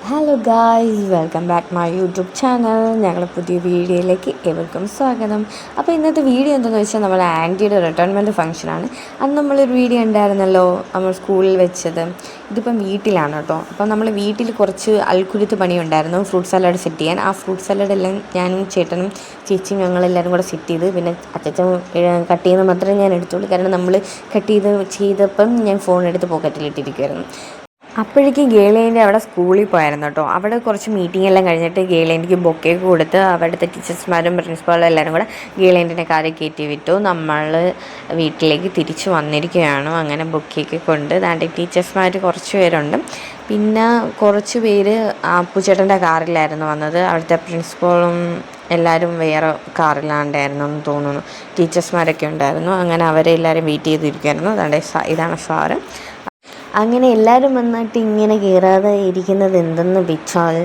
Hello guys, welcome back my YouTube channel. ഞങ്ങളുടെ പുതിയ വീഡിയോയിലേക്ക് ഏവർക്കും സ്വാഗതം. അപ്പോൾ ഇന്നത്തെ വീഡിയോ എന്താണെന്ന് വെച്ചാൽ നമ്മൾ ആൻറ്റിയുടെ റിട്ടയർമെൻറ്റ് ഫംഗ്ഷനാണ്. അന്ന് നമ്മളൊരു വീഡിയോ ഉണ്ടായിരുന്നല്ലോ നമ്മൾ സ്കൂളിൽ വെച്ചത്. ഇതിപ്പം വീട്ടിലാണ് കേട്ടോ. അപ്പം നമ്മൾ വീട്ടിൽ കുറച്ച് അൽക്കുരുത്ത് പണിയുണ്ടായിരുന്നു, ഫ്രൂട്ട് സലാഡ് സെറ്റ് ചെയ്യാൻ. ആ ഫ്രൂട്ട് സലാഡ് എല്ലാം ഞാനും ചേട്ടനും ചേച്ചിയും ഞങ്ങളെല്ലാവരും കൂടെ സെറ്റ് ചെയ്ത്, പിന്നെ അച്ചച്ചൻ കട്ട് ചെയ്യുന്നത് മാത്രമേ ഞാൻ എടുത്തുള്ളൂ. കാരണം നമ്മൾ ചെയ്തപ്പം ഞാൻ ഫോൺ എടുത്ത് പോക്കറ്റിലിട്ടിരിക്കുമായിരുന്നു. അപ്പോഴേക്കും ഗേളേൻ്റെ അവിടെ സ്കൂളിൽ പോയായിരുന്നു കേട്ടോ. അവിടെ കുറച്ച് മീറ്റിംഗ് എല്ലാം കഴിഞ്ഞിട്ട് ഗേളേൻ്റെക്ക് ബൊക്കെയൊക്കെ കൊടുത്ത് അവിടുത്തെ ടീച്ചേഴ്സ്മാരും പ്രിൻസിപ്പാളും എല്ലാവരും കൂടെ ഗേളേൻ്റെ കാറിൽ കയറ്റി വിട്ടു. നമ്മൾ വീട്ടിലേക്ക് തിരിച്ചു വന്നിരിക്കുകയാണ്. അങ്ങനെ ബൊക്കെയൊക്കെ കൊണ്ട് ദാണ്ട് ടീച്ചേഴ്സ്മാർ കുറച്ച് പേരുണ്ട്. പിന്നെ കുറച്ച് പേര് അപ്പുചേട്ടൻ്റെ കാറിലായിരുന്നു വന്നത്. അവിടുത്തെ പ്രിൻസിപ്പാളും എല്ലാവരും വേറെ കാറിലാണ്ടായിരുന്നു എന്ന് തോന്നുന്നു. ടീച്ചേഴ്സ്മാരൊക്കെ ഉണ്ടായിരുന്നു. അങ്ങനെ അവരെ എല്ലാവരും വെയിറ്റ് ചെയ്തിരിക്കുമായിരുന്നു. അതാണ്ട് ഇതാണ് സാറ്. അങ്ങനെ എല്ലാവരും വന്നിട്ട് ഇങ്ങനെ കയറാതെ ഇരിക്കുന്നത് എന്തെന്ന് വെച്ചാൽ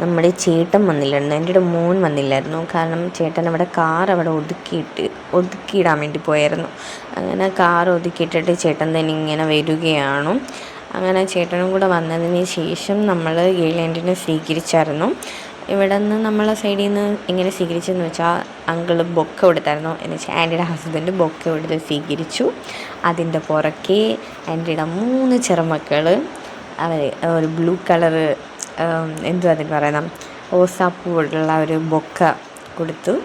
നമ്മുടെ ചേട്ടൻ വന്നില്ലായിരുന്നു, എൻ്റെ മോൻ വന്നില്ലായിരുന്നു. കാരണം ചേട്ടൻ അവിടെ കാർ അവിടെ ഒതുക്കിയിടാൻ വേണ്ടി പോയായിരുന്നു. അങ്ങനെ കാർ ഒതുക്കിയിട്ടിട്ട് ചേട്ടൻ തന്നെ ഇങ്ങനെ വരികയാണ്. അങ്ങനെ ചേട്ടനും കൂടെ വന്നതിന് ശേഷം നമ്മൾ ഗേൾലാൻഡിനെ സ്വീകരിച്ചായിരുന്നു. ഇവിടെ നിന്ന് നമ്മളെ സൈഡിൽ നിന്ന് എങ്ങനെ സ്വീകരിച്ചെന്ന് വെച്ചാൽ അങ്കിള് ബൊക്ക കൊടുത്തായിരുന്നു. എന്ന് വെച്ചാൽ ആൻറ്റിയുടെ ഹസ്ബൻഡ് ബൊക്ക കൊടുത്ത് സ്വീകരിച്ചു. അതിൻ്റെ പുറകെ ആൻറ്റിയുടെ 3 ചെറുമക്കൾ അവർ ഒരു ബ്ലൂ കളറ് എന്തുവാ അതിന് പറയുന്നത്, റോസാപ്പൂവുള്ള ഒരു ബൊക്ക കൊടുത്തു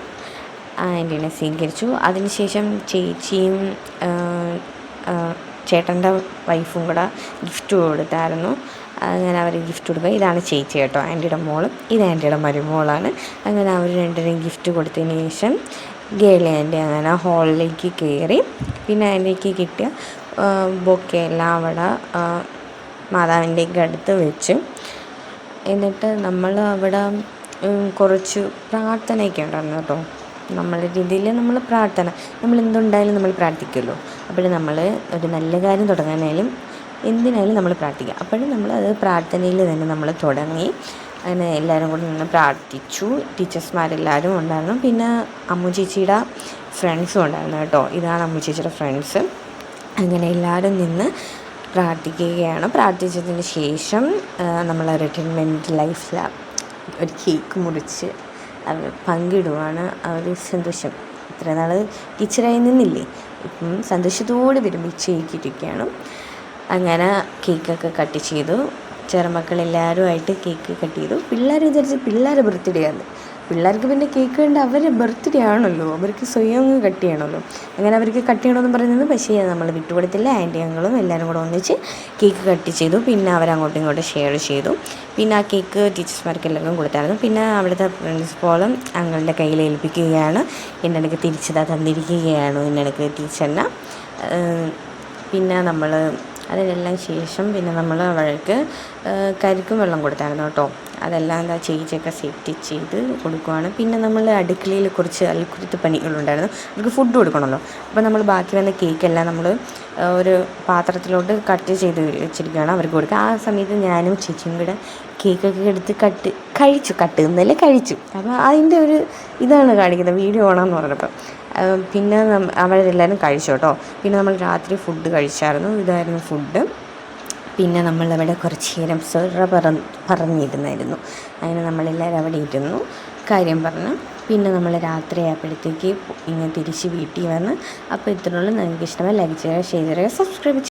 ആൻറ്റീനെ സ്വീകരിച്ചു. അതിനുശേഷം ചേച്ചിയും ചേട്ടൻ്റെ വൈഫും കൂടെ ഗിഫ്റ്റ് കൊടുത്തായിരുന്നു. അങ്ങനെ അവർ ഗിഫ്റ്റ് കൊടുക്കുക. ഇതാണ് ചേച്ചി കേട്ടോ, ആൻറ്റിയുടെ മോളും. ഇത് ആൻറ്റിയുടെ മരുമോളാണ്. അങ്ങനെ അവർ രണ്ടുപേരും ഗിഫ്റ്റ് കൊടുത്തതിന് ശേഷം ഗേളി ആൻറ്റി അങ്ങനെ ഹാളിലേക്ക് കയറി. പിന്നെ ആൻറ്റിക്ക് കിട്ടിയ ബൊക്കെയെല്ലാം അവിടെ മാതാവിൻ്റെയൊക്കെ അടുത്ത് വെച്ച്. എന്നിട്ട് നമ്മൾ അവിടെ കുറച്ച് പ്രാർത്ഥനയൊക്കെ ഉണ്ടായിരുന്നു കേട്ടോ. നമ്മളുടെ രീതിയിൽ നമ്മൾ എന്തുണ്ടായാലും നമ്മൾ പ്രാർത്ഥിക്കുമല്ലോ. അപ്പോൾ നമ്മൾ ഒരു നല്ല കാര്യം തുടങ്ങാനായാലും എന്തിനായാലും നമ്മൾ പ്രാർത്ഥിക്കുക. അപ്പോഴും നമ്മൾ അത് പ്രാർത്ഥനയിൽ തന്നെ നമ്മൾ തുടങ്ങി. അങ്ങനെ എല്ലാവരും കൂടി നിന്ന് പ്രാർത്ഥിച്ചു. ടീച്ചേഴ്സ്മാരെല്ലാവരും ഉണ്ടായിരുന്നു. പിന്നെ അമ്മു ചേച്ചിയുടെ ഫ്രണ്ട്സും ഉണ്ടായിരുന്നു കേട്ടോ. ഇതാണ് അമ്മു ചേച്ചിയുടെ ഫ്രണ്ട്സ്. അങ്ങനെ എല്ലാവരും നിന്ന് പ്രാർത്ഥിക്കുകയാണ്. പ്രാർത്ഥിച്ചതിന് ശേഷം നമ്മൾ റിട്ടയർമെൻറ്റ് ലൈഫിൽ ഒരു കേക്ക് മുറിച്ച് അത് പങ്കിടുവാണ്. ആ ഒരു സന്തോഷം ഇത്ര നാൾ ടീച്ചറായി നിന്നില്ലേ, ഇപ്പം സന്തോഷത്തോടെ വിരമിച്ചിരിക്കുകയാണ്. അങ്ങനെ കേക്കൊക്കെ കട്ട് ചെയ്തു. ചെറുമക്കളെല്ലാവരുമായിട്ട് കേക്ക് കട്ട് ചെയ്തു. പിള്ളേർ വിചാരിച്ച് പിള്ളേരെ ബർത്ത്ഡേ ആണ്. പിള്ളേർക്ക് പിന്നെ കേക്ക് കണ്ട് അവരുടെ ബർത്ത്ഡേ ആണല്ലോ, അവർക്ക് സ്വയം കട്ട് ചെയ്യണമല്ലോ. അങ്ങനെ അവർക്ക് കട്ട് ചെയ്യണമെന്ന് പറയുന്നത്, പക്ഷേ നമ്മൾ വിട്ടുകൊടുത്തില്ല. ആൻറ്റി ഞങ്ങളും എല്ലാവരും കൂടെ ഒന്നിച്ച് കേക്ക് കട്ട് ചെയ്തു. പിന്നെ അവരങ്ങോട്ടും ഇങ്ങോട്ടും ഷെയർ ചെയ്തു. പിന്നെ ആ കേക്ക് ടീച്ചേഴ്സ്മാർക്ക് എല്ലാവർക്കും കൊടുത്തായിരുന്നു. പിന്നെ അവിടുത്തെ പ്രിൻസിപ്പാളും അങ്ങളുടെ കയ്യിൽ ഏൽപ്പിക്കുകയാണ്. എന്നിടയ്ക്ക് തിരിച്ചതാ തന്നിരിക്കുകയാണ് എന്നിടയ്ക്ക് ടീച്ചറിന്. പിന്നെ നമ്മൾ അതിനെല്ലാം ശേഷം പിന്നെ നമ്മൾ അവൾക്ക് കരിക്കും വെള്ളം കൊടുത്തായിരുന്നു കേട്ടോ. അതെല്ലാം എന്താ ചേച്ചിയൊക്കെ സെറ്റ് ചെയ്ത് കൊടുക്കുവാണ്. പിന്നെ നമ്മൾ അടുക്കളയിൽ കുറച്ച് അൽക്കുരുത്ത് പണികളുണ്ടായിരുന്നു. അവർക്ക് ഫുഡ് കൊടുക്കണമല്ലോ. അപ്പോൾ നമ്മൾ ബാക്കി വന്ന കേക്കെല്ലാം നമ്മൾ ഒരു പാത്രത്തിലോട്ട് കട്ട് ചെയ്ത് വെച്ചിരിക്കുകയാണ് അവർക്ക് കൊടുക്കുക. ആ സമയത്ത് ഞാനും ചേച്ചിയും കൂടെ കേക്കൊക്കെ എടുത്ത് കഴിച്ചു. അപ്പോൾ അതിൻ്റെ ഒരു ഇതാണ് കാണിക്കുന്നത്, വീഡിയോ ഓണമെന്ന് പറഞ്ഞപ്പോൾ. പിന്നെ അവരെല്ലാവരും കഴിച്ചു കേട്ടോ. പിന്നെ നമ്മൾ രാത്രി ഫുഡ് കഴിച്ചായിരുന്നു. ഇതായിരുന്നു ഫുഡ്. പിന്നെ നമ്മളവിടെ കുറച്ച് നേരം പറഞ്ഞിരുന്നായിരുന്നു. അങ്ങനെ നമ്മളെല്ലാവരും അവിടെ ഇരുന്നു, കാര്യം പറഞ്ഞു. പിന്നെ നമ്മൾ രാത്രി ആയപ്പോഴത്തേക്ക് ഇങ്ങനെ തിരിച്ച് വീട്ടിൽ വന്ന്. അപ്പോൾ ഇത്രയുള്ളൂ. നിങ്ങൾക്ക് ഇഷ്ടമായി ലൈക്ക് ചെയ്യുക, ഷെയർ ചെയ്യുക, സബ്സ്ക്രൈബ് ചെയ്യുക.